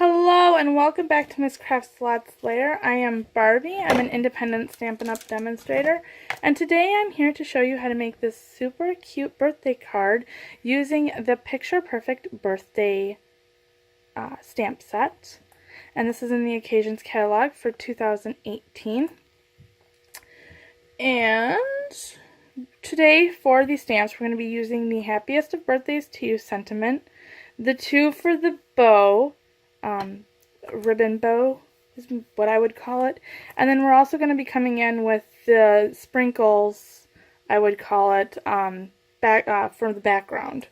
Hello and welcome back to Miss Craft Slots Lair. I am Barbie. I'm an independent Stampin' Up! Demonstrator, and today I'm here to show you how to make this super cute birthday card using the Picture Perfect birthday stamp set. And this is in the Occasions catalog for 2018. And today for the stamps we're going to be using the Happiest of Birthdays to You sentiment, the two for the bow, ribbon bow is what I would call it, and then we're also going to be coming in with the sprinkles, I would call it, for the background.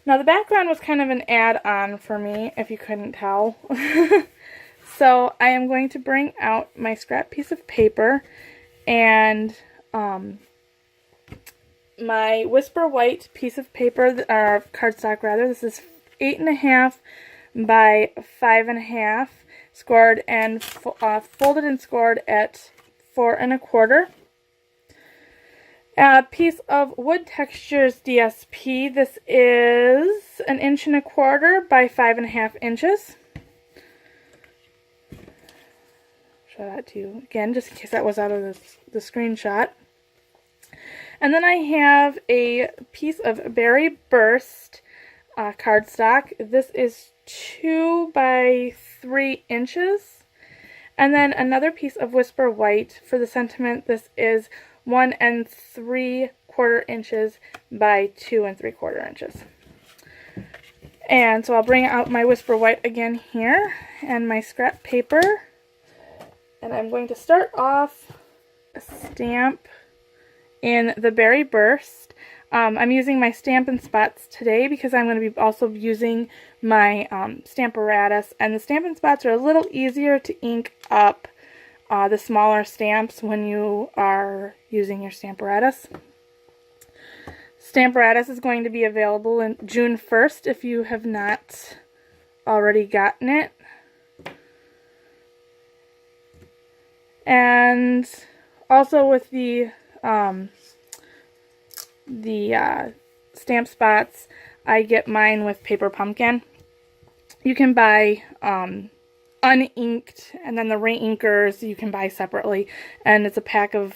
Now the background was kind of an add-on for me, if you couldn't tell. So I am going to bring out my scrap piece of paper and my Whisper White piece of paper, or cardstock rather. This is 8.5 by 5.5, scored and folded and scored at 4 1/4. A piece of Wood Textures DSP. This is 1 1/4 by 5.5 inches. Show that to you again, just in case that was out of the screenshot. And then I have a piece of Berry Burst cardstock. This is 2 by 3 inches. And then another piece of Whisper White for the sentiment. This is 1 3/4 inches by 2 3/4 inches. And so I'll bring out my Whisper White again here and my scrap paper. And I'm going to start off a stamp in the Berry Burst. I'm using my Stampin' Spots today because I'm going to be also using my Stamparatus, and the Stampin' Spots are a little easier to ink up the smaller stamps when you are using your Stamparatus. Stamparatus is going to be available in June 1st if you have not already gotten it. And also with the Stamp Spots, I get mine with Paper Pumpkin. You can buy uninked, and then the reinkers you can buy separately, and it's a pack of,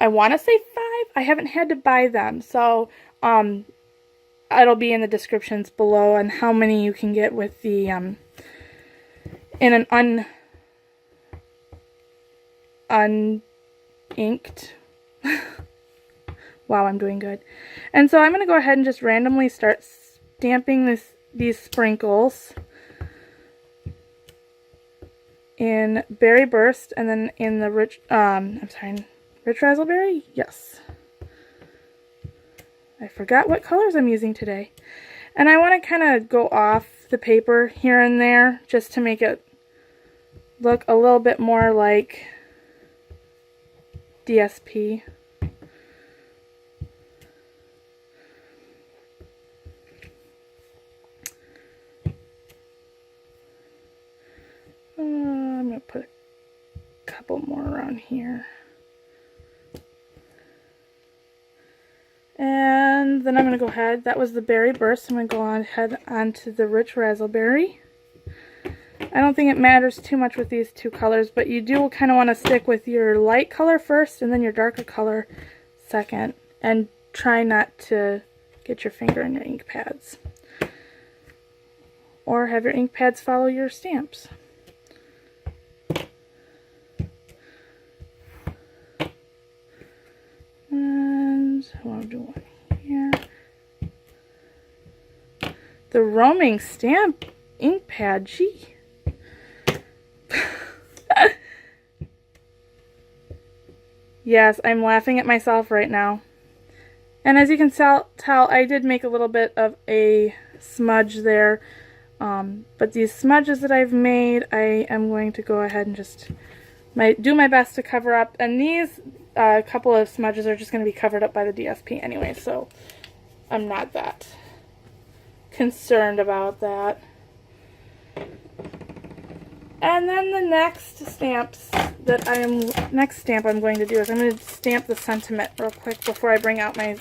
I want to say 5. I haven't had to buy them, so it'll be in the descriptions below on how many you can get with the in an uninked. Wow, I'm doing good. And so I'm going to go ahead and just randomly start stamping these sprinkles in Berry Burst, and then in the Rich Razzleberry? Yes. I forgot what colors I'm using today. And I want to kind of go off the paper here and there just to make it look a little bit more like DSP. I'm going to put a couple more around here. And then I'm going to go ahead, that was the Berry Burst, I'm going to go ahead onto the Rich Razzleberry. I don't think it matters too much with these two colors, but you do kind of want to stick with your light color first and then your darker color second. And try not to get your finger in your ink pads. Or have your ink pads follow your stamps. And what I'm doing here. The roaming stamp ink pad, gee. Yes, I'm laughing at myself right now. And as you can tell, I did make a little bit of a smudge there. But these smudges that I've made, I am going to go ahead and just do my best to cover up. And these couple of smudges are just going to be covered up by the DSP anyway, so I'm not that concerned about that. And then the next stamp I'm going to do is I'm going to stamp the sentiment real quick before I bring out my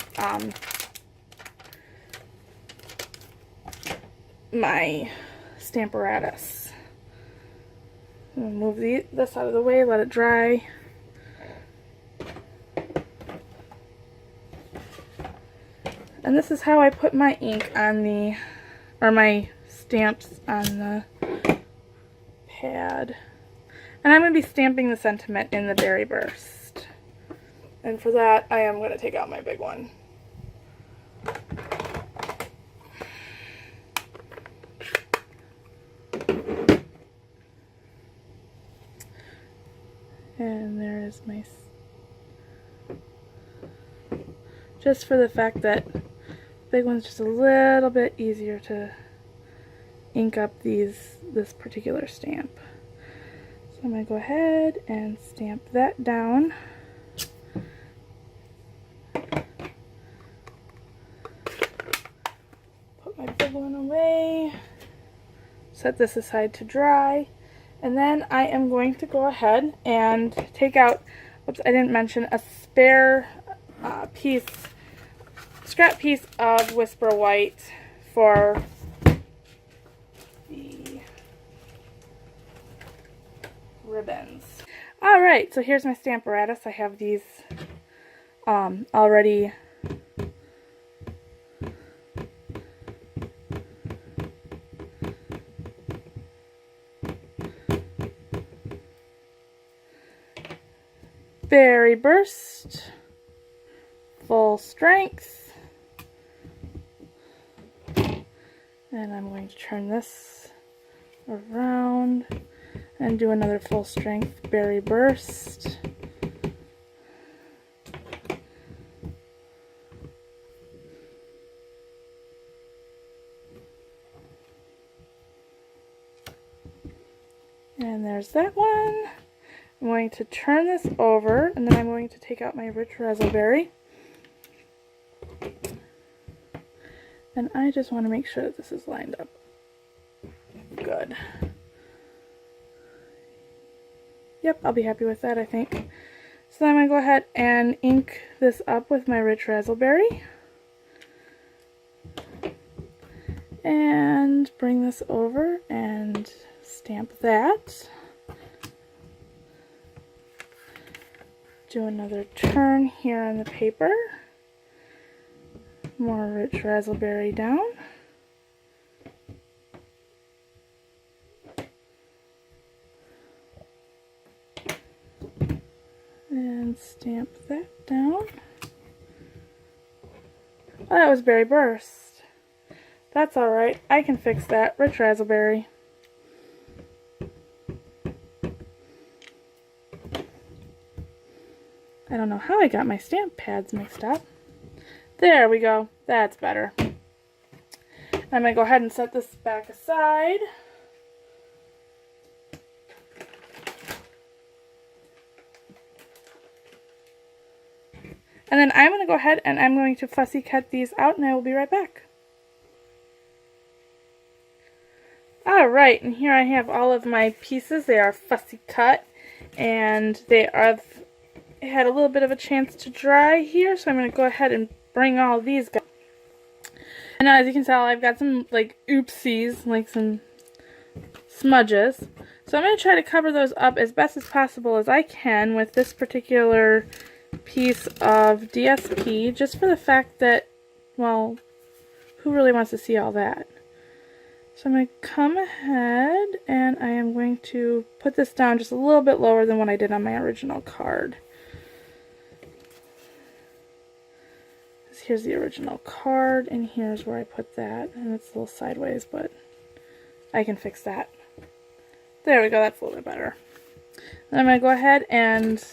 my Stamparatus. I'm gonna move this out of the way, let it dry. And this is how I put my ink on the, or my stamps on the pad. And I'm going to be stamping the sentiment in the Berry Burst. And for that, I am going to take out my big one. And there is my, just for the fact that big one's just a little bit easier to ink up this particular stamp. So I'm going to go ahead and stamp that down. Put my big one away. Set this aside to dry. And then I am going to go ahead and take out, oops, I didn't mention, a spare scrap piece of Whisper White for the ribbons. Alright, so here's my Stamparatus. I have these already Berry Burst, full strength, and I'm going to turn this around and do another full strength Berry Burst. And there's that one. I'm going to turn this over, and then I'm going to take out my rich Razzleberry. And I just want to make sure that this is lined up good. Yep, I'll be happy with that, I think. So then I'm going to go ahead and ink this up with my rich Razzleberry. And bring this over and stamp that. Do another turn here on the paper. More rich Razzleberry down. And stamp that down. Oh, that was Berry Burst. That's alright. I can fix that. Rich Razzleberry. I don't know how I got my stamp pads mixed up. There we go. That's better. I'm going to go ahead and set this back aside. And then I'm going to go ahead and I'm going to fussy cut these out, and I will be right back. Alright, and here I have all of my pieces. They are fussy cut, and they have had a little bit of a chance to dry here, so I'm going to go ahead and bring all these guys. And now, as you can tell, I've got some like oopsies, like some smudges. So I'm going to try to cover those up as best as possible as I can with this particular piece of DSP, just for the fact that, well, who really wants to see all that? So I'm going to come ahead and I am going to put this down just a little bit lower than what I did on my original card. Here's the original card, and here's where I put that, and it's a little sideways, but I can fix that. There we go, that's a little bit better. Then I'm going to go ahead and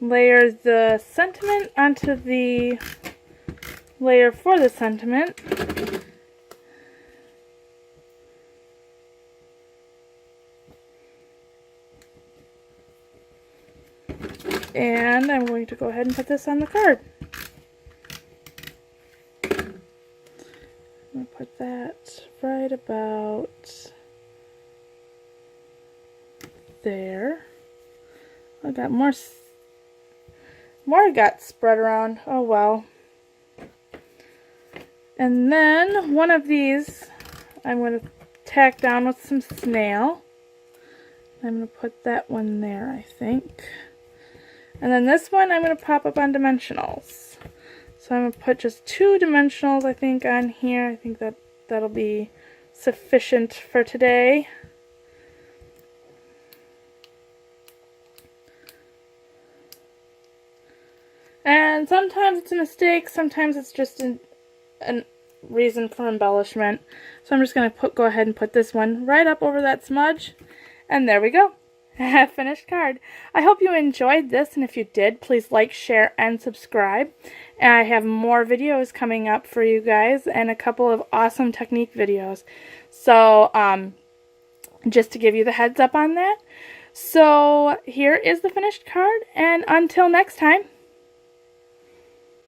layer the sentiment onto the layer for the sentiment. And I'm going to go ahead and put this on the card. I'm going to put that right about there. I got more got spread around. Oh well. And then one of these I'm going to tack down with some snail. I'm going to put that one there, I think. And then this one I'm going to pop up on dimensionals. So I'm going to put just 2 dimensionals, I think, on here. I think that'll be sufficient for today. And sometimes it's a mistake, sometimes it's just a reason for embellishment. So I'm just going to go ahead and put this one right up over that smudge. And there we go. Finished card. I hope you enjoyed this, and if you did, please like, share, and subscribe. And I have more videos coming up for you guys, and a couple of awesome technique videos. So, just to give you the heads up on that. So, here is the finished card, and until next time,